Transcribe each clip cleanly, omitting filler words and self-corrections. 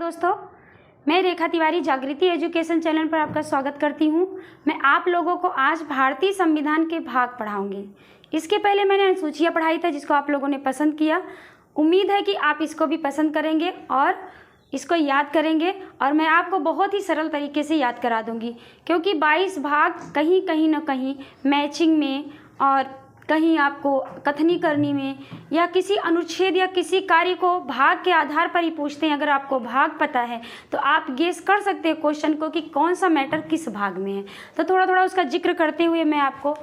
दोस्तों, मैं रेखा तिवारी जागृति एजुकेशन चैनल पर आपका स्वागत करती हूं। मैं आप लोगों को आज भारतीय संविधान के भाग पढ़ाऊंगी। इसके पहले मैंने अनुसूचियाँ पढ़ाई था जिसको आप लोगों ने पसंद किया। उम्मीद है कि आप इसको भी पसंद करेंगे और इसको याद करेंगे और मैं आपको बहुत ही सरल तरीके से याद करा दूंगी, क्योंकि 22 भाग कहीं ना कहीं मैचिंग में और कहीं आपको कथनी करनी में या किसी अनुच्छेद या किसी कार्य को भाग के आधार पर ही पूछते हैं। अगर आपको भाग पता है तो आप गेस कर सकते हैं क्वेश्चन को कि कौन सा मैटर किस भाग में है। तो थोड़ा थोड़ा उसका जिक्र करते हुए मैं आपको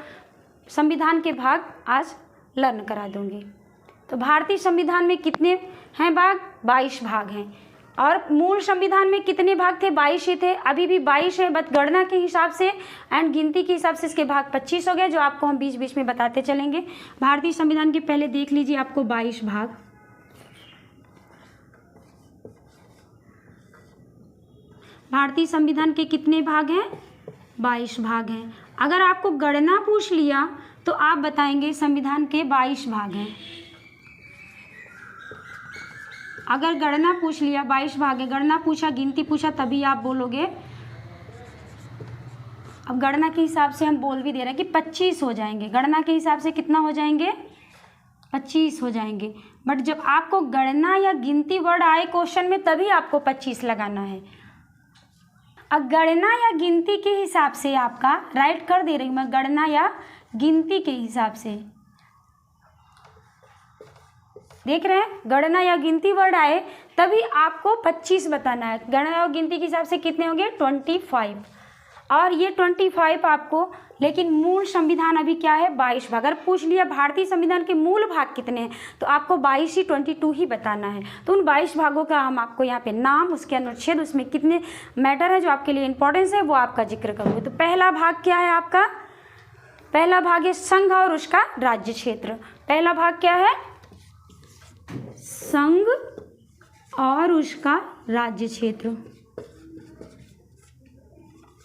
संविधान के भाग आज लर्न करा दूंगी। तो भारतीय संविधान में कितने हैं भाग? 22 भाग हैं। और मूल संविधान में कितने भाग थे? 22 ही थे। अभी भी 22 है, बट गणना के हिसाब से एंड गिनती के हिसाब से इसके भाग 25 हो गए, जो आपको हम बीच बीच में बताते चलेंगे। भारतीय संविधान के पहले देख लीजिए आपको 22 भाग। भारतीय संविधान के कितने भाग हैं? 22 भाग हैं। अगर आपको गणना पूछ लिया तो आप बताएंगे संविधान के 22 भाग हैं। अगर गणना पूछ लिया 22 भाग है, गणना पूछा गिनती पूछा तभी आप बोलोगे। अब गणना के हिसाब से हम बोल भी दे रहे हैं कि 25 हो जाएंगे। गणना के हिसाब से कितना हो जाएंगे? 25 हो जाएंगे। बट जब आपको गणना या गिनती वर्ड आए क्वेश्चन में तभी आपको 25 लगाना है। अब गणना या गिनती के हिसाब से आपका राइट कर दे रही हूँ मैं, गणना या गिनती के हिसाब से। देख रहे हैं, गणना या गिनती वर्ड आए तभी आपको 25 बताना है। गणना और गिनती के हिसाब से कितने होंगे? 25। और ये 25 आपको, लेकिन मूल संविधान अभी क्या है? 22 भाग। अगर पूछ लिया भारतीय संविधान के मूल भाग कितने हैं तो आपको 22 ही 22 ही बताना है। तो उन 22 भागों का हम आपको यहाँ पे नाम, उसके अनुच्छेद, उसमें कितने मैटर है जो आपके लिए इंपॉर्टेंस है वो आपका जिक्र करूँगी। तो पहला भाग क्या है आपका? पहला भाग है संघ और उसका राज्य क्षेत्र। पहला भाग क्या है? संघ और उसका राज्य क्षेत्र,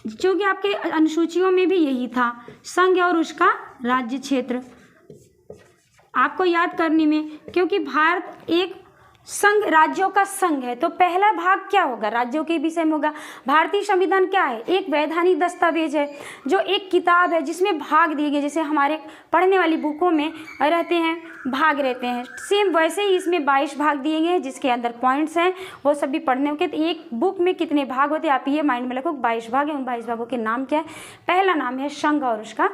जो कि आपके अनुसूचियों में भी यही था, संघ और उसका राज्य क्षेत्र। आपको याद करने में, क्योंकि भारत एक संघ, राज्यों का संघ है, तो पहला भाग क्या होगा? राज्यों के विषय में होगा। भारतीय संविधान क्या है? एक वैधानिक दस्तावेज है, जो एक किताब है जिसमें भाग दिए गए, जैसे हमारे पढ़ने वाली बुकों में रहते हैं भाग रहते हैं, सेम वैसे ही इसमें 22 भाग दिए गए हैं जिसके अंदर पॉइंट्स हैं, वो सभी पढ़ने होंगे। तो एक बुक में कितने भाग होते हैं आप ये माइंड में रखो। 22 भाग है। उन 22 भागों के नाम क्या है? पहला नाम है संघ और उसका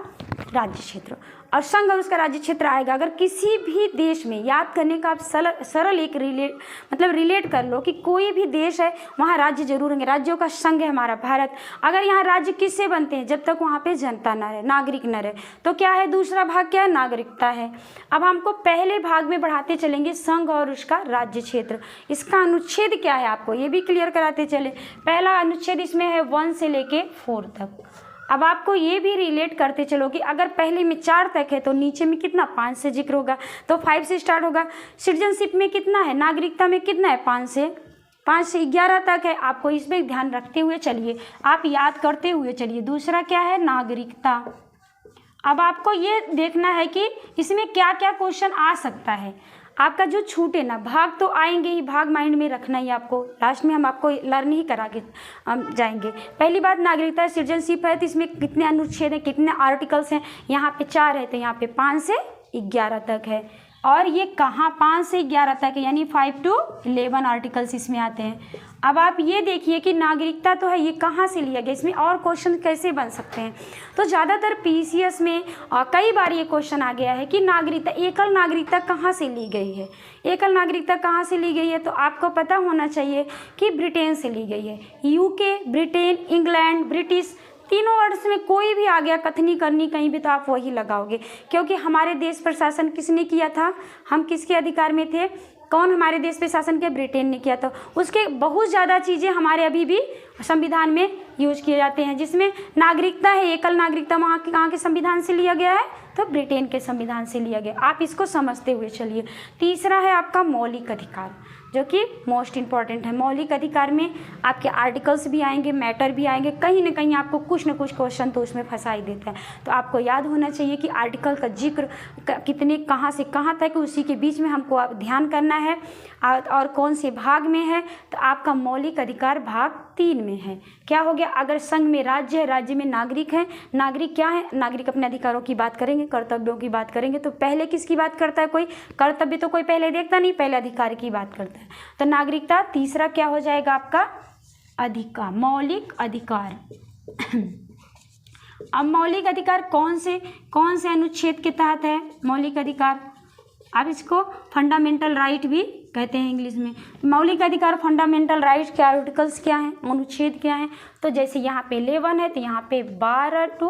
राज्य क्षेत्र। और संघ और उसका राज्य क्षेत्र आएगा अगर किसी भी देश में, याद करने का आप सरल एक रिलेट कर लो कि कोई भी देश है वहाँ राज्य जरूर होंगे। राज्यों का संघ है हमारा भारत। अगर यहाँ राज्य किससे बनते हैं? जब तक वहाँ पे जनता न रहे, नागरिक न रहे। तो क्या है? दूसरा भाग क्या है? नागरिकता है। अब हमको पहले भाग में बढ़ाते चलेंगे, संघ और उसका राज्य क्षेत्र। इसका अनुच्छेद क्या है आपको ये भी क्लियर कराते चले। पहला अनुच्छेद इसमें है 1 से लेके 4 तक। अब आपको ये भी रिलेट करते चलो कि अगर पहले में 4 तक है तो नीचे में कितना? 5 से जिक्र होगा, तो 5 से स्टार्ट होगा। सिटीजनशिप में कितना है? नागरिकता में कितना है? 5 से 11 तक है। आपको इसमें ध्यान रखते हुए चलिए, आप याद करते हुए चलिए। दूसरा क्या है? नागरिकता। अब आपको ये देखना है कि इसमें क्या क्या क्वेश्चन आ सकता है। आपका जो छूटे ना, भाग तो आएंगे ही, भाग माइंड में रखना ही आपको। लास्ट में हम आपको लर्न ही करा के जाएंगे। पहली बात नागरिकता, सिटीजनशिप है, तो इसमें कितने अनुच्छेद हैं, कितने आर्टिकल्स हैं? यहाँ पे 4 है, तो यहाँ पे 5 से 11 तक है। और ये कहाँ? 5 से 11 तक है, यानी 5 to 11 आर्टिकल्स इसमें आते हैं। अब आप ये देखिए कि नागरिकता तो है, ये कहाँ से लिया गया, इसमें और क्वेश्चन कैसे बन सकते हैं? तो ज़्यादातर पीसीएस में कई बार ये क्वेश्चन आ गया है कि नागरिकता, एकल नागरिकता कहाँ से ली गई है? एकल नागरिकता कहाँ से ली गई है? तो आपको पता होना चाहिए कि ब्रिटेन से ली गई है। यूके, ब्रिटेन, इंग्लैंड, ब्रिटिश, तीनों वर्ड्स में कोई भी आ गया कथनी करनी कहीं भी तो आप वही लगाओगे, क्योंकि हमारे देश पर शासन किसने किया था? हम किसके अधिकार में थे? कौन हमारे देश पे शासन किया? ब्रिटेन ने किया था। उसके बहुत ज़्यादा चीज़ें हमारे अभी भी संविधान में यूज किए जाते हैं, जिसमें नागरिकता है, एकल नागरिकता वहाँ के कहाँ के संविधान से लिया गया है? तो ब्रिटेन के संविधान से लिया गया। आप इसको समझते हुए चलिए। तीसरा है आपका मौलिक अधिकार, जो कि मोस्ट इम्पॉर्टेंट है। मौलिक अधिकार में आपके आर्टिकल्स भी आएंगे, मैटर भी आएंगे, कहीं ना कहीं आपको कुछ न कुछ क्वेश्चन तो उसमें फंसा ही देता है। तो आपको याद होना चाहिए कि आर्टिकल का जिक्र कितने कहाँ से कहाँ तक, उसी के बीच में हमको ध्यान करना है और कौन से भाग में है। तो आपका मौलिक अधिकार भाग 3 में है। क्या हो गया? अगर संघ में राज्य है, राज्य में नागरिक है। नागरिक क्या है? नागरिक अपने अधिकारों की बात करेंगे, कर्तव्यों की बात करेंगे। तो पहले किसकी बात करता है? कोई कर्तव्य तो कोई पहले देखता नहीं, पहले अधिकार की बात करता है। तो नागरिकता तीसरा क्या हो जाएगा आपका? अधिकार, मौलिक अधिकार। अब मौलिक अधिकार कौन से अनुच्छेद के तहत है? मौलिक अधिकार आप इसको फंडामेंटल राइट भी कहते हैं इंग्लिश में। मौलिक अधिकार, फंडामेंटल राइट के आर्टिकल्स क्या हैं, अनुच्छेद क्या हैं? तो जैसे यहाँ पे 11 है, तो यहाँ पे 12 to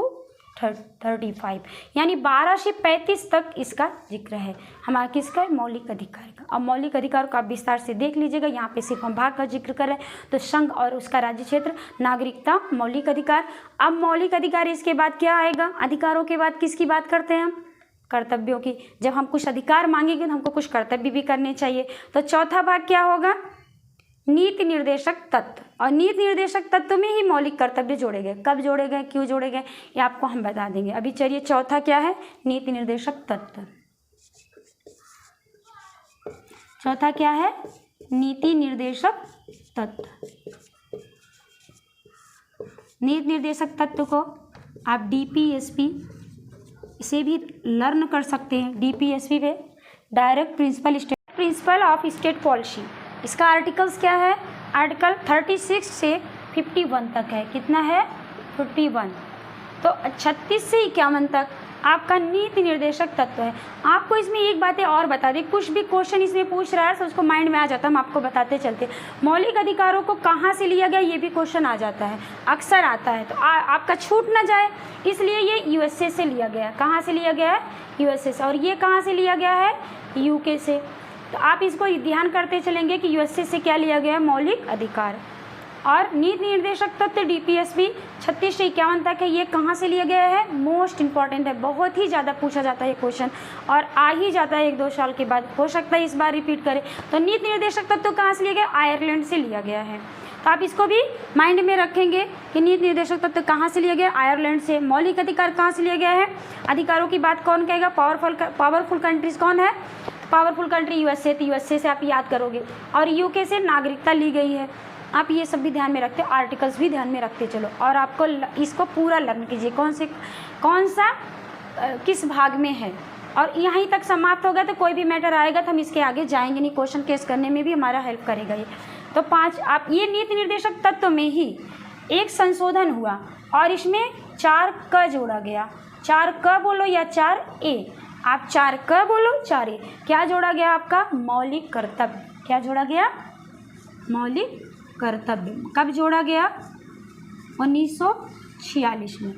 35 यानी 12 से 35 तक इसका जिक्र है हमारा किसका? मौलिक अधिकार का। अब मौलिक अधिकार को आप विस्तार से देख लीजिएगा। यहाँ पे सिर्फ हम भाग का जिक्र कर रहे हैं। तो संघ और उसका राज्य क्षेत्र, नागरिकता, मौलिक अधिकार। अब मौलिक अधिकार इसके बाद क्या आएगा? अधिकारों के बाद किसकी बात करते हैं हम? कर्तव्यों की। जब हम कुछ अधिकार मांगेंगे तो हमको कुछ कर्तव्य भी करने चाहिए। तो चौथा भाग क्या होगा? नीति निर्देशक तत्व। और नीति निर्देशक तत्व में ही मौलिक कर्तव्य जोड़े गए। कब जोड़े गए, क्यों जोड़े गए, ये आपको हम बता देंगे। अभी चलिए चौथा क्या है? नीति निर्देशक तत्व। चौथा क्या है? नीति निर्देशक तत्व। नीति निर्देशक तत्व को आप DPSP इसे भी लर्न कर सकते हैं। DPSP पे direct principle of state policy. इसका आर्टिकल्स क्या है? आर्टिकल 36 से 51 तक है। कितना है? 51। तो 36 से 51 तक आपका नीति निर्देशक तत्व है। आपको इसमें एक बातें और बता दें, कुछ भी क्वेश्चन इसमें पूछ रहा है तो उसको माइंड में आ जाता है, हम आपको बताते चलते। मौलिक अधिकारों को कहाँ से लिया गया, ये भी क्वेश्चन आ जाता है, अक्सर आता है। तो आपका छूट ना जाए इसलिए ये USA से लिया गया है। कहाँ से लिया गया है? USA से। और ये कहाँ से लिया गया है? UK से। तो आप इसको ध्यान करते चलेंगे कि USA से क्या लिया गया है? मौलिक अधिकार। और नीति निर्देशक तत्व DPSP 36 से 51 तक है। ये कहाँ से लिया गया है? मोस्ट इंपॉर्टेंट है, बहुत ही ज़्यादा पूछा जाता है क्वेश्चन और आ ही जाता है 1-2 साल के बाद, हो सकता है इस बार रिपीट करें। तो नीति निर्देशक तत्व कहाँ से लिया गया? आयरलैंड से लिया गया है। तो आप इसको भी माइंड में रखेंगे कि नीति निर्देशक तत्व कहाँ से लिया गया? आयरलैंड से। मौलिक अधिकार कहाँ से लिया गया है? अधिकारों की बात कौन कहेगा? पावरफुल कंट्रीज कौन है? Powerful country USA। तो USA से आप याद करोगे। और UK से नागरिकता ली गई है। आप ये सब भी ध्यान में रखते, आर्टिकल्स भी ध्यान में रखते चलो। और आपको इसको पूरा लर्न कीजिए, कौन सा किस भाग में है। और यहीं तक समाप्त होगा तो कोई भी मैटर आएगा तो हम इसके आगे जाएंगे नहीं, क्वेश्चन केस करने में भी हमारा हेल्प करेगा ये। तो 5 आप ये नीति निर्देशक तत्व में ही एक संशोधन हुआ और इसमें 4 क जोड़ा गया। 4 क बोलो या 4 ए, आप 4 क बोलो 4 ए। क्या जोड़ा गया? आपका मौलिक कर्तव्य। क्या जोड़ा गया? मौलिक कर्तव्य। कब जोड़ा गया? 1946 में,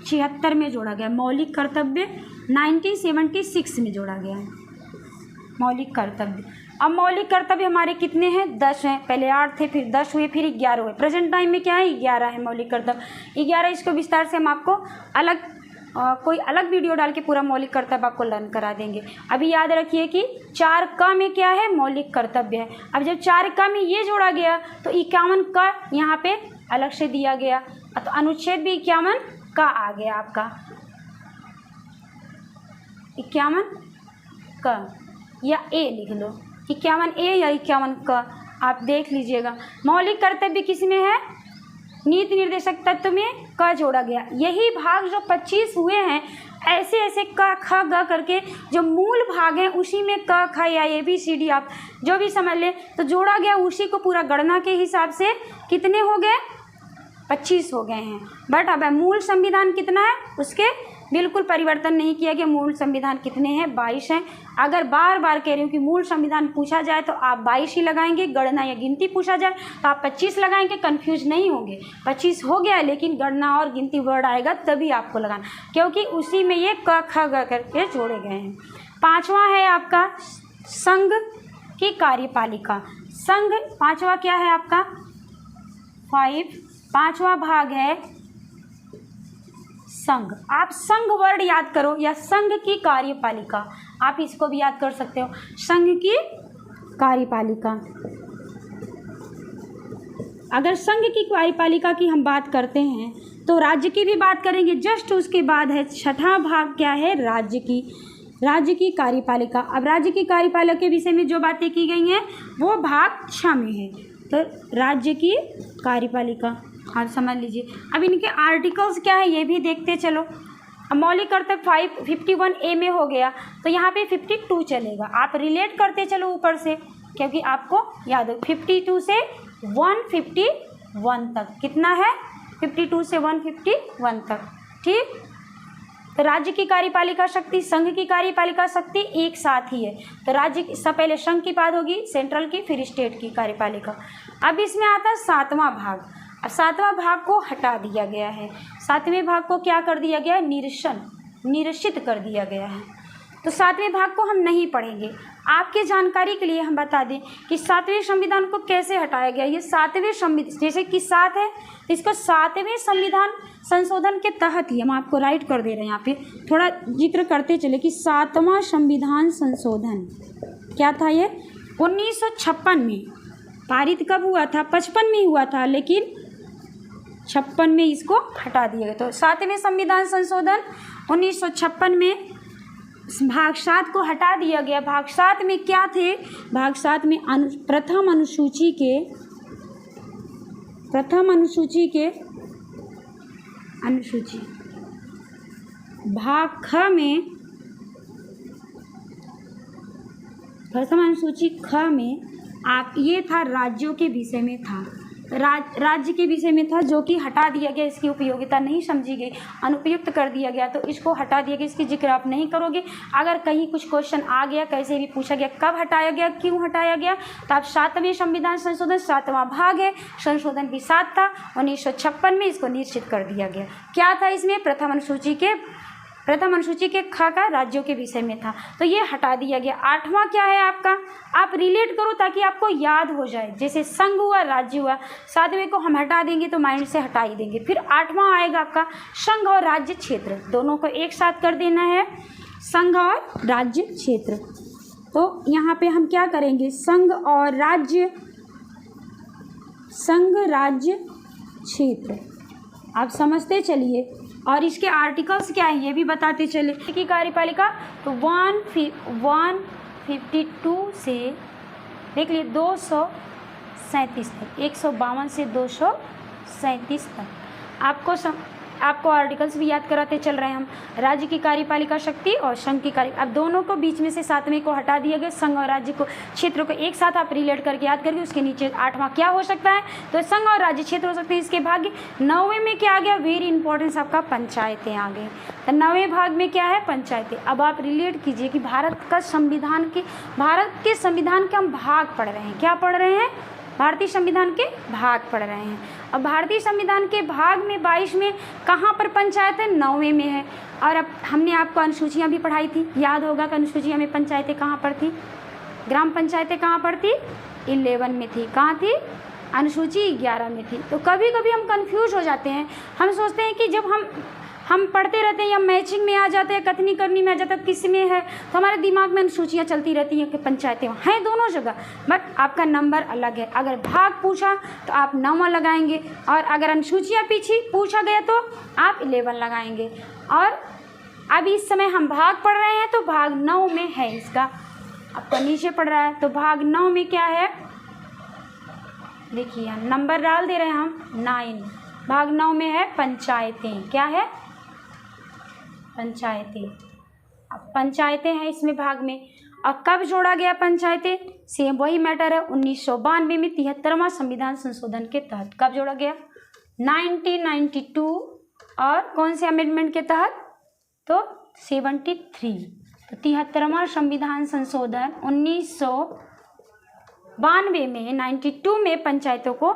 76 में जोड़ा गया। मौलिक कर्तव्य 1976 में जोड़ा गया है मौलिक कर्तव्य। अब मौलिक कर्तव्य हमारे कितने हैं? 10 हैं। पहले 8 थे, फिर 10 हुए, फिर 11 हुए। प्रेजेंट टाइम में क्या है? 11 है मौलिक कर्तव्य। 11 इसको विस्तार से हम आपको कोई अलग वीडियो डाल के पूरा मौलिक कर्तव्य आपको लर्न करा देंगे। अभी याद रखिए कि 4 क में क्या है? मौलिक कर्तव्य है। अब जब 4 क में ये जोड़ा गया तो 51 क यहाँ पे अलग से दिया गया, तो अनुच्छेद भी 51 का आ गया आपका। 51 क या ए लिख लो, 51 ए या 51 क, आप देख लीजिएगा। मौलिक कर्तव्य किस में है? नीति निर्देशक तत्व में क जोड़ा गया। यही भाग जो 25 हुए हैं, ऐसे ऐसे क ख ग करके जो मूल भाग हैं उसी में क ख या ABCD आप जो भी समझ लें तो जोड़ा गया। उसी को पूरा गणना के हिसाब से कितने हो गए? 25 हो गए हैं। बट अब मूल संविधान कितना है उसके बिल्कुल परिवर्तन नहीं किया गया। मूल संविधान कितने हैं? 22 हैं। अगर बार बार कह रही हूँ कि मूल संविधान पूछा जाए तो आप 22 ही लगाएंगे, गणना या गिनती पूछा जाए तो आप 25 लगाएंगे, कंफ्यूज नहीं होंगे। 25 हो गया, लेकिन गणना और गिनती वर्ड आएगा तभी आपको लगाना, क्योंकि उसी में ये क ख ग करके जोड़े गए हैं। 5वां है आपका संघ की कार्यपालिका। संघ 5वां क्या है आपका? 5वां भाग है संघ, आप संघ वर्ड याद करो या संघ की कार्यपालिका, आप इसको भी याद कर सकते हो, संघ की कार्यपालिका। अगर संघ की कार्यपालिका की हम बात करते हैं तो राज्य की भी बात करेंगे, जस्ट उसके बाद है छठा भाग क्या है, राज्य की कार्यपालिका। अब राज्य की कार्यपालिका के विषय में जो बातें की गई हैं वो भाग 6 में है। तो राज्य की कार्यपालिका आप समझ लीजिए। अब इनके आर्टिकल्स क्या है ये भी देखते चलो। अब मौलिक कर्तव्य 51A में हो गया तो यहाँ पे 52 चलेगा, आप रिलेट करते चलो ऊपर से, क्योंकि आपको याद हो 52 से 151 तक कितना है, 52 से 151 तक, ठीक। तो राज्य की कार्यपालिका शक्ति, संघ की कार्यपालिका शक्ति एक साथ ही है। तो राज्य सब पहले संघ की बात होगी, सेंट्रल की, फिर स्टेट की कार्यपालिका। अब इसमें आता है 7वां भाग। अब 7वां भाग को हटा दिया गया है, 7वें भाग को क्या कर दिया गया है, निरसित कर दिया गया है। तो 7वें भाग को हम नहीं पढ़ेंगे। आपके जानकारी के लिए हम बता दें कि 7वें संविधान को कैसे हटाया गया। ये 7वें संविधान, जैसे कि 7 है, इसको 7वें संविधान संशोधन के तहत ही हम आपको राइट कर दे रहे हैं। यहाँ पे थोड़ा जिक्र करते चले कि 7वां संविधान संशोधन क्या था, ये 1956 में पारित कब हुआ था, 55 में हुआ था, लेकिन 56 में इसको हटा दिया गया। तो 7वें संविधान संशोधन 1956 में भाग 7 को हटा दिया गया। भाग 7 में क्या थे, भाग 7 में प्रथम अनुसूची के भाग ख में, प्रथम अनुसूची ख में आप ये था राज्यों के विषय में था, राज्य के विषय में था, जो कि हटा दिया गया। इसकी उपयोगिता नहीं समझी गई, अनुपयुक्त कर दिया गया, तो इसको हटा दिया गया। इसकी जिक्र आप नहीं करोगे। अगर कहीं कुछ क्वेश्चन आ गया, कैसे भी पूछा गया, कब हटाया गया, क्यों हटाया गया, तो आप 7वें संविधान संशोधन 7वां भाग है, संशोधन भी 7 था, 1956 में इसको निश्चित कर दिया गया। क्या था इसमें, प्रथम अनुसूची के ख का राज्यों के विषय में था, तो ये हटा दिया गया। 8वां क्या है आपका, आप रिलेट करो ताकि आपको याद हो जाए। जैसे संघ हुआ, राज्य हुआ, 7वें को हम हटा देंगे तो माइंड से हटा ही देंगे। फिर 8वां आएगा आपका संघ और राज्य क्षेत्र, दोनों को एक साथ कर देना है, संघ और राज्य क्षेत्र। तो यहाँ पे हम क्या करेंगे, संघ राज्य क्षेत्र आप समझते चलिए। और इसके आर्टिकल्स क्या है ये भी बताते चले। की कार्यपालिका तो 152 से देख लिए 237 तक, 152 से 237 तक आपको आर्टिकल्स भी याद कराते चल रहे हैं हम। राज्य की कार्यपालिका शक्ति और संघ की कार्य, अब दोनों को बीच में से 7वें को हटा दिया गया। संघ और राज्य को क्षेत्रों को एक साथ आप रिलेट करके याद करके उसके नीचे 8वां क्या हो सकता है, तो संघ और राज्य क्षेत्र हो सकते हैं। इसके भाग 9वें में क्या आ गया, वेरी इंपॉर्टेंस आपका पंचायतें आ गई। तो 9वें भाग में क्या है, पंचायतें। अब आप रिलेट कीजिए कि भारत के संविधान के हम भाग पढ़ रहे हैं। क्या पढ़ रहे हैं, भारतीय संविधान के भाग पढ़ रहे हैं। अब भारतीय संविधान के भाग में 22 में कहाँ पर पंचायत है, 9वें में है। और अब हमने आपको अनुसूचियाँ भी पढ़ाई थी, याद होगा कि अनुसूचियाँ में पंचायतें कहाँ पर थी, ग्राम पंचायतें कहाँ पर थी, 11 में थी। कहाँ थी, अनुसूची 11 में थी। तो कभी कभी हम कंफ्यूज हो जाते हैं, हम सोचते हैं कि जब हम पढ़ते रहते हैं या मैचिंग में आ जाते हैं, कथनी करनी में आ जाता है, किस में है, तो हमारे दिमाग में अनुसूचियाँ चलती रहती हैं कि पंचायतें हैं दोनों जगह, बट आपका नंबर अलग है। अगर भाग पूछा तो आप 9वां लगाएंगे, और अगर अनुसूचियाँ पीछे पूछा गया तो आप 11 लगाएंगे। और अब इस समय हम भाग पढ़ रहे हैं तो भाग 9 में है, इसका आपका नीचे पढ़ रहा है। तो भाग 9 में क्या है, देखिए नंबर डाल दे रहे हैं हम 9। भाग 9 में है पंचायतें। क्या है, पंचायतें। अब पंचायतें हैं इसमें भाग में। अब कब जोड़ा गया पंचायतें, सेम वही मैटर है, 1992 में 73वां संविधान संशोधन के तहत। कब जोड़ा गया, 1992 और कौन से अमेंडमेंट के तहत, तो 73। तो 73वां संविधान संशोधन 1992 में 92 में पंचायतों को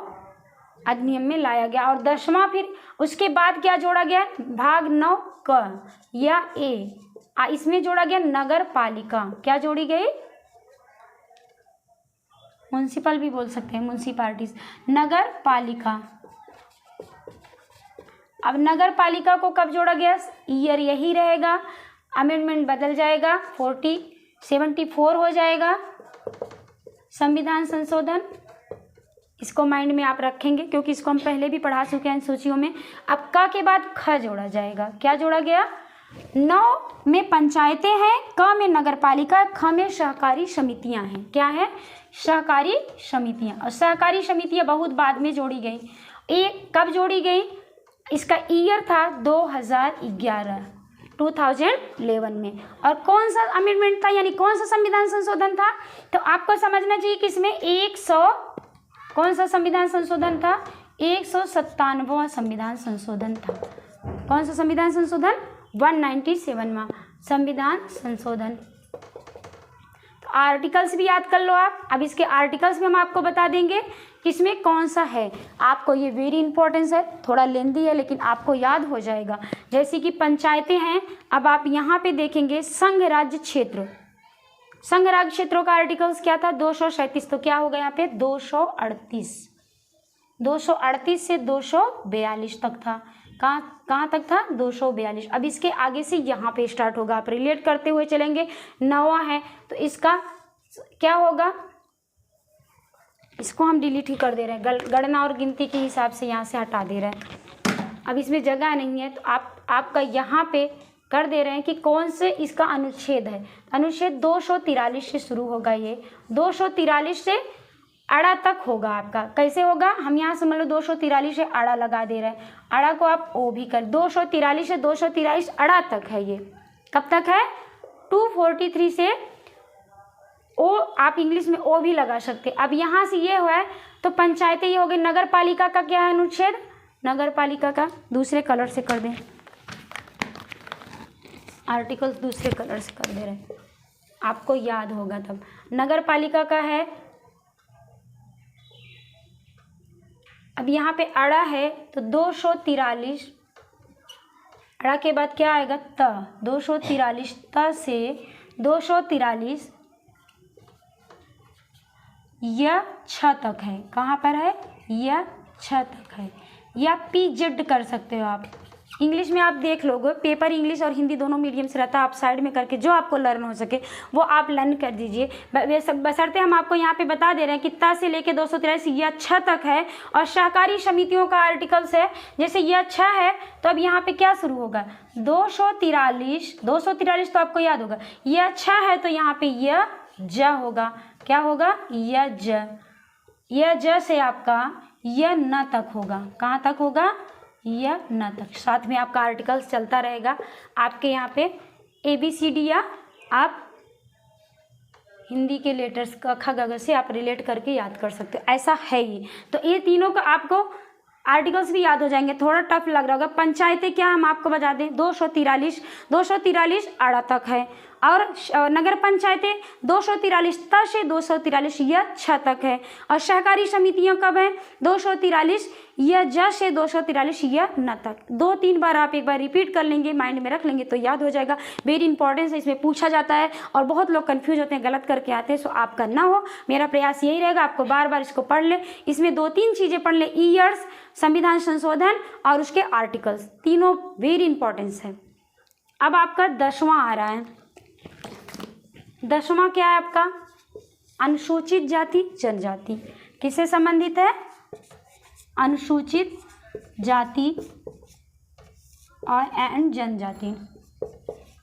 अधिनियम में लाया गया। और 10वां फिर उसके बाद क्या जोड़ा गया, भाग 9 क या ए, इसमें जोड़ा गया नगर पालिका। क्या जोड़ी गई, म्युनिसिपल भी बोल सकते हैं, म्युनिसिपैलिटीज, नगर पालिका। अब नगर पालिका को कब जोड़ा गया, ईयर यही रहेगा, अमेंडमेंट बदल जाएगा, 74 हो जाएगा संविधान संशोधन। इसको माइंड में आप रखेंगे क्योंकि इसको हम पहले भी पढ़ा चुके हैं सूचियों में। अब क के बाद ख जोड़ा जाएगा। क्या जोड़ा गया, 9 में पंचायतें हैं, क में नगर पालिका, ख में सहकारी समितियां हैं। क्या है, सहकारी समितियां। और सहकारी समितियां बहुत बाद में जोड़ी गई। एक कब जोड़ी गई, इसका ईयर था 2011 में। और कौन सा अमेंडमेंट था, यानी कौन सा संविधान संशोधन था, तो आपको समझना चाहिए कि इसमें 100 कौन सा संविधान संशोधन था, 197वां संविधान संशोधन था। कौन सा संविधान संशोधन, 197वां संविधान संशोधन। तो आर्टिकल्स भी याद कर लो आप। अब इसके आर्टिकल्स भी हम आपको बता देंगे कि इसमें कौन सा है। आपको ये वेरी इंपॉर्टेंस है, थोड़ा लेंदी है लेकिन आपको याद हो जाएगा। जैसे कि पंचायतें हैं, अब आप यहाँ पे देखेंगे संघ राज्य क्षेत्र। संघ राज्य क्षेत्रों का आर्टिकल्स क्या था, 237। तो क्या होगा यहाँ पे 238 से 242 तक था। कहाँ तक था, 242। अब इसके आगे से यहाँ पे स्टार्ट होगा, आप रिलेट करते हुए चलेंगे। 9वां है तो इसका क्या होगा, इसको हम डिलीट ही कर दे रहे हैं, गणना और गिनती के हिसाब से यहाँ से हटा दे रहे हैं। अब इसमें जगह नहीं है तो आपका यहाँ पे कर दे रहे हैं कि कौन से इसका अनुच्छेद है। अनुच्छेद 243 से शुरू होगा। ये 243 से अड़ा तक होगा आपका। कैसे होगा, हम यहाँ से मतलब 243 से अड़ा लगा दे रहे हैं। अड़ा को आप ओ भी कर, 243 से 243 अड़ा तक है। ये कब तक है, 243 से ओ, आप इंग्लिश में ओ भी लगा सकते। अब यहाँ से ये हुआ है तो पंचायतें ये हो गई। नगर पालिका का क्या है अनुच्छेद, नगर पालिका का दूसरे कलर से कर दें, आर्टिकल्स दूसरे कलर से कर दे रहे हैं, आपको याद होगा तब। नगर पालिका का है, अब यहाँ पे अड़ा है तो 243, अड़ा के बाद क्या आएगा त, 243 त से 243 यह 6 तक है। कहाँ पर है, यह 6 तक है। या PZ कर सकते हो आप, इंग्लिश में आप देख लोगे, पेपर इंग्लिश और हिंदी दोनों मीडियम से रहता है। आप साइड में करके जो आपको लर्न हो सके वो आप लर्न कर दीजिए। बशर्ते हम आपको यहाँ पे बता दे रहे हैं कि ता से लेके 243 यह 6 तक है। और सहकारी समितियों का आर्टिकल्स है, जैसे यह 6 है तो अब यहाँ पे क्या शुरू होगा, 243 तो आपको याद होगा। यह 6 है तो यहाँ पे यह ज होगा। क्या होगा, यह ज से आपका यह न तक होगा। कहाँ तक होगा, यह न तक। साथ में आपका आर्टिकल्स चलता रहेगा। आपके यहाँ पे ABCD या आप हिंदी के लेटर्स का ख ग से आप रिलेट करके याद कर सकते हो, ऐसा है ही। तो ये तीनों का आपको आर्टिकल्स भी याद हो जाएंगे। थोड़ा टफ लग रहा होगा। पंचायतें क्या हम आपको बता दें, 243 अड़ा तक है। और नगर पंचायतें 243 त से 243 यह 6 तक है। और सहकारी समितियां कब है, 243 यह ज से 243 यह न तक। 2-3 बार आप एक बार रिपीट कर लेंगे, माइंड में रख लेंगे तो याद हो जाएगा। वेरी इंपॉर्टेंस है, इसमें पूछा जाता है और बहुत लोग कंफ्यूज होते हैं, गलत करके आते हैं। सो आपका ना हो, मेरा प्रयास यही रहेगा आपको बार बार इसको पढ़ ले। इसमें 2-3 चीज़ें पढ़ ले, ईयर्स, संविधान संशोधन और उसके आर्टिकल्स, तीनों वेरी इंपॉर्टेंस है। अब आपका 10वां आ रहा है। 10वां क्या है आपका, अनुसूचित जाति जनजाति। किससे संबंधित है, अनुसूचित जाति और एंड जनजाति।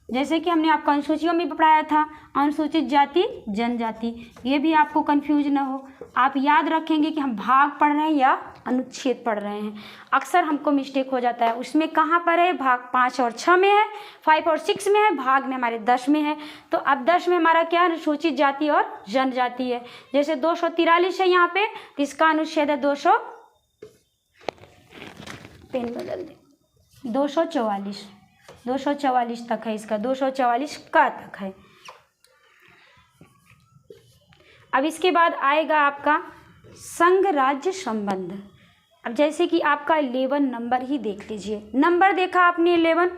जैसे कि हमने आपको अनुसूचियों में पढ़ाया था, अनुसूचित जाति जनजाति। ये भी आपको कंफ्यूज ना हो, आप याद रखेंगे कि हम भाग पढ़ रहे हैं या अनुच्छेद पढ़ रहे हैं। अक्सर हमको मिस्टेक हो जाता है, उसमें कहाँ पर है, भाग 5 और 6 में है, 5 और 6 में है, भाग में हमारे 10 में है। तो अब 10 में हमारा क्या, अनुसूचित जाति और जनजाति है। जैसे 243 है यहाँ पे, तो इसका अनुच्छेद है 244 तक है, इसका 244 का तक है। अब इसके बाद आएगा आपका संघ राज्य संबंध। अब जैसे कि आपका 11 नंबर ही देख लीजिए, नंबर देखा आपने 11,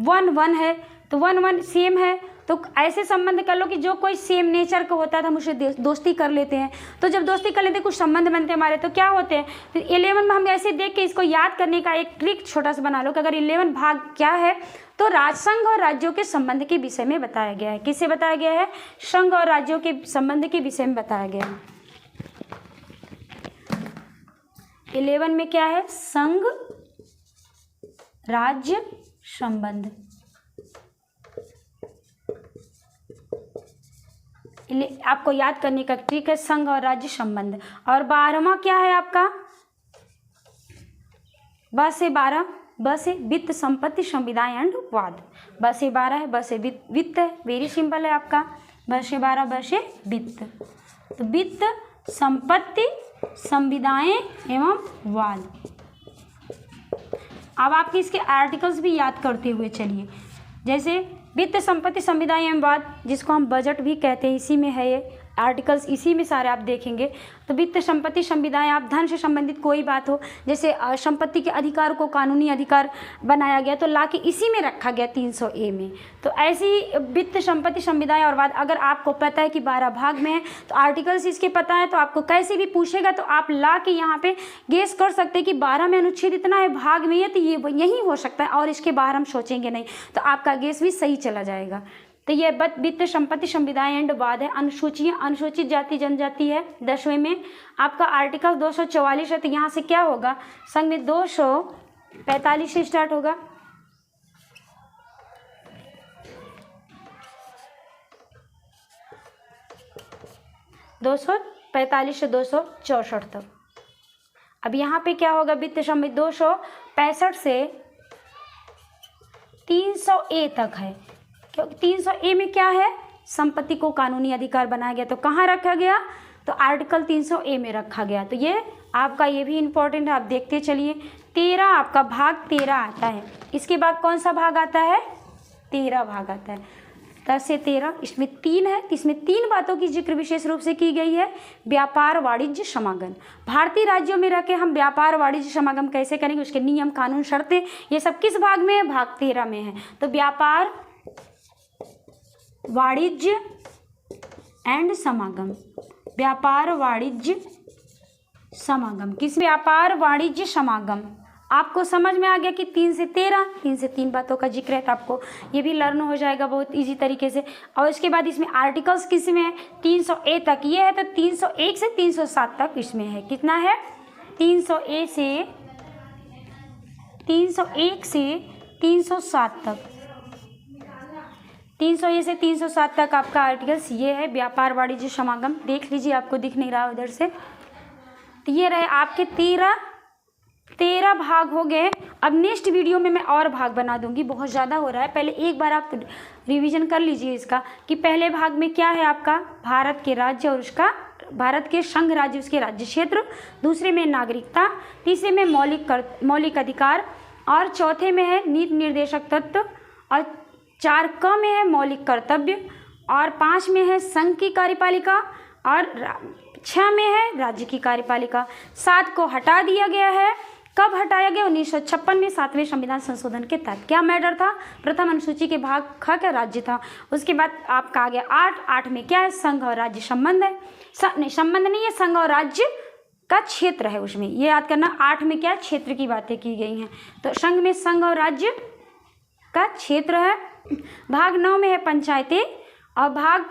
1 1 है तो 1 1 सेम है, तो ऐसे संबंध कर लो कि जो कोई सेम नेचर का होता है तो हम उससे दोस्ती कर लेते हैं। तो जब दोस्ती कर लेते हैं कुछ संबंध बनते हैं हमारे, तो क्या होते हैं, तो 11 में हम ऐसे देख के इसको याद करने का एक ट्रिक छोटा सा बना लो कि अगर 11 भाग क्या है, तो राजसंघ और राज्यों के संबंध के विषय में बताया गया है। किससे बताया गया है? संघ और राज्यों के संबंध के विषय में बताया गया है। 11 में क्या है? संघ राज्य संबंध। आपको याद करने का ट्रिक है संघ और राज्य संबंध। और 12वां क्या है आपका? ब से 12, ब से वित्त संपत्ति संविदाएं एंड वाद। ब से 12 है, ब से वित्त है, वेरी सिंपल है आपका। ब से 12, ब से वित्त। तो वित्त संपत्ति संविदाएं एवं वाद। अब आपके इसके आर्टिकल्स भी याद करते हुए चलिए। जैसे वित्त संपत्ति संविदाएं एवं वाद, जिसको हम बजट भी कहते हैं, इसी में है ये आर्टिकल्स, इसी में सारे आप देखेंगे। तो वित्त संपत्ति संविदाएं, आप धन से संबंधित कोई बात हो, जैसे संपत्ति के अधिकार को कानूनी अधिकार बनाया गया तो ला के इसी में रखा गया 300A में। तो ऐसी वित्त संपत्ति संविदाएं और वाद अगर आपको पता है कि 12 भाग में है, तो आर्टिकल्स इसके पता है, तो आपको कैसे भी पूछेगा तो आप ला के यहाँ पे गेस कर सकते हैं कि 12 में अनुच्छेद इतना है, भाग में है, तो ये यही हो सकता है और इसके बाहर हम सोचेंगे नहीं, तो आपका गेस भी सही चला जाएगा। तो ये वित्त संपत्ति संविदाएं एंड वाद है। अनुसूचियाँ, अनुसूचित जाति जनजाति है 10वें में। आपका आर्टिकल 244 है, तो यहाँ से क्या होगा? संघ में 245 से स्टार्ट होगा। दो 245 से 264 तक। अब यहाँ पे क्या होगा? वित्त संबंधी 265 से 300A तक है, क्योंकि 300A में क्या है? संपत्ति को कानूनी अधिकार बनाया गया, तो कहाँ रखा गया? तो आर्टिकल 300A में रखा गया। तो ये आपका ये भी इम्पोर्टेंट है, आप देखते चलिए। 13 आपका भाग 13 आता है। इसके बाद कौन सा भाग आता है? 13 भाग आता है। 10 से 13, इसमें 3 है, तो इसमें 3 बातों की जिक्र विशेष रूप से की गई है। व्यापार वाणिज्य समागम, भारतीय राज्यों में रह के हम व्यापार वाणिज्य समागम कैसे करेंगे, उसके नियम कानून शर्तें, ये सब किस भाग में है? भाग 13 में है। तो व्यापार वाणिज्य एंड समागम, व्यापार वाणिज्य समागम, किस? व्यापार वाणिज्य समागम। आपको समझ में आ गया कि 3 से 13, 3 से 3 बातों का जिक्र है, तो आपको ये भी लर्न हो जाएगा बहुत इजी तरीके से। और इसके बाद इसमें आर्टिकल्स किस में है? 300A तक ये है, तो 301 से 307 तक इसमें है। कितना है? 301 से 307 तक। 301 से 307 तक आपका आर्टिकल्स ये है। व्यापार वाणिज्य समागम देख लीजिए, आपको दिख नहीं रहा उधर से। तो ये रहे आपके 13 भाग हो गए। अब नेक्स्ट वीडियो में मैं और भाग बना दूंगी, बहुत ज़्यादा हो रहा है। पहले एक बार आप रिवीजन कर लीजिए इसका कि पहले भाग में क्या है आपका? भारत के राज्य और उसका, भारत के संघ राज्य उसके राज्य क्षेत्र। दूसरे में नागरिकता। तीसरे में मौलिक अधिकार। और चौथे में है नीति निर्देशक तत्व। और 4 क में है मौलिक कर्तव्य। और 5 में है संघ की कार्यपालिका। और 6 में है राज्य की कार्यपालिका। 7 को हटा दिया गया है। कब हटाया गया? 1956 में 7वें संविधान संशोधन के तहत। क्या मैटर था? प्रथम अनुसूची के भाग ख का राज्य था। उसके बाद आपका आ गया 8 में क्या है? संघ और राज्य संबंध है। नहीं, संबंध नहीं है, संघ और राज्य का क्षेत्र है उसमें, ये याद करना। 8 में क्या? क्षेत्र की बातें की गई हैं। तो संघ में संघ और राज्य का क्षेत्र है। भाग 9 में है पंचायतें। और भाग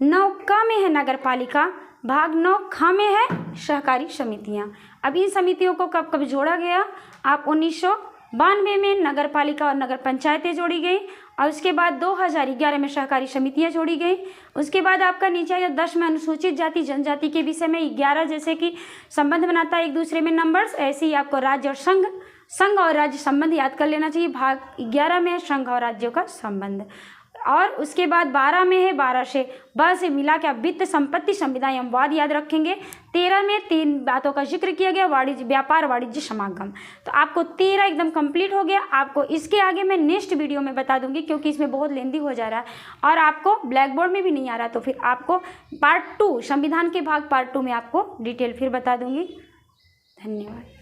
9 क में है नगर पालिका। भाग 9 ख में है सहकारी समितियां। अब इन समितियों को कब कब जोड़ा गया? आप 1992 में नगर पालिका और नगर पंचायतें जोड़ी गई। और उसके बाद 2011 में सहकारी समितियां जोड़ी गई। उसके बाद आपका नीचे या 10 में अनुसूचित जाति जनजाति के विषय में 11 जैसे कि संबंध बनाता है एक दूसरे में नंबर्स, ऐसे ही आपको राज्य और संघ और राज्य संबंध याद कर लेना चाहिए। भाग 11 में है संघ और राज्यों का संबंध। और उसके बाद 12 में है 12 से ब से मिला के आप वित्त संपत्ति संविदाएं एवं वाद याद रखेंगे। 13 में 3 बातों का जिक्र किया गया, वाणिज्य व्यापार वाणिज्य समागम। तो आपको 13 एकदम कंप्लीट हो गया। आपको इसके आगे मैं नेक्स्ट वीडियो में बता दूंगी, क्योंकि इसमें बहुत लेंदी हो जा रहा है और आपको ब्लैक बोर्ड में भी नहीं आ रहा, तो फिर आपको पार्ट 2 संविधान के भाग पार्ट 2 में आपको डिटेल फिर बता दूंगी। धन्यवाद।